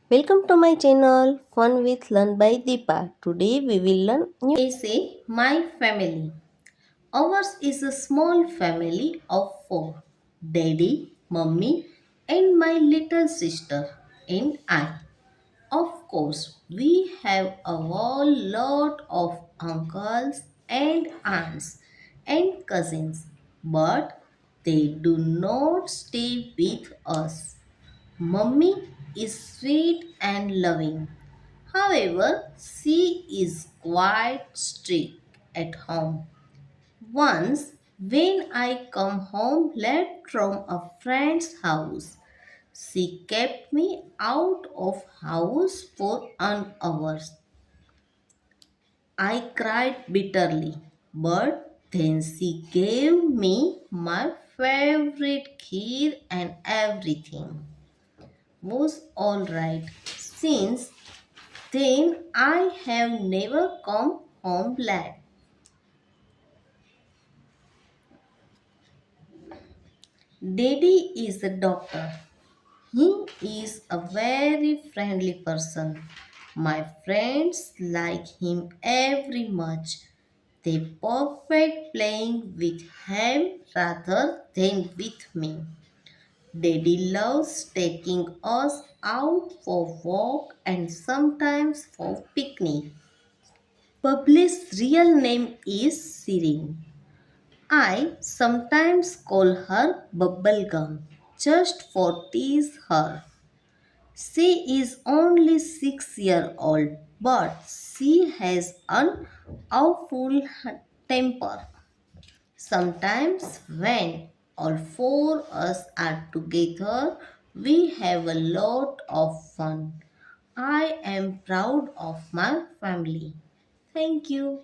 Welcome to my channel Fun with Learn by Deepa. Today we will learn new essay My Family. Ours is a small family of four: Daddy, Mummy, and my little sister, and I. Of course, we have a whole lot of uncles and aunts and cousins, but they do not stay with us. Mummy is sweet and loving. However, she is quite strict at home. Once, when I come home late from a friend's house, she kept me out of house for an hour. I cried bitterly, but then she gave me my favorite kheer and everything was all right. Since then, I have never come home late. Daddy is a doctor. He is a very friendly person. My friends like him very much. They perfect playing with him rather than with me. Daddy loves taking us out for walk and sometimes for picnic. Bubbly's real name is Sirin. I sometimes call her Bubblegum just for tease her. She is only 6 years old, but she has an awful temper. Sometimes, when all four us are together, we have a lot of fun. I am proud of my family. Thank you.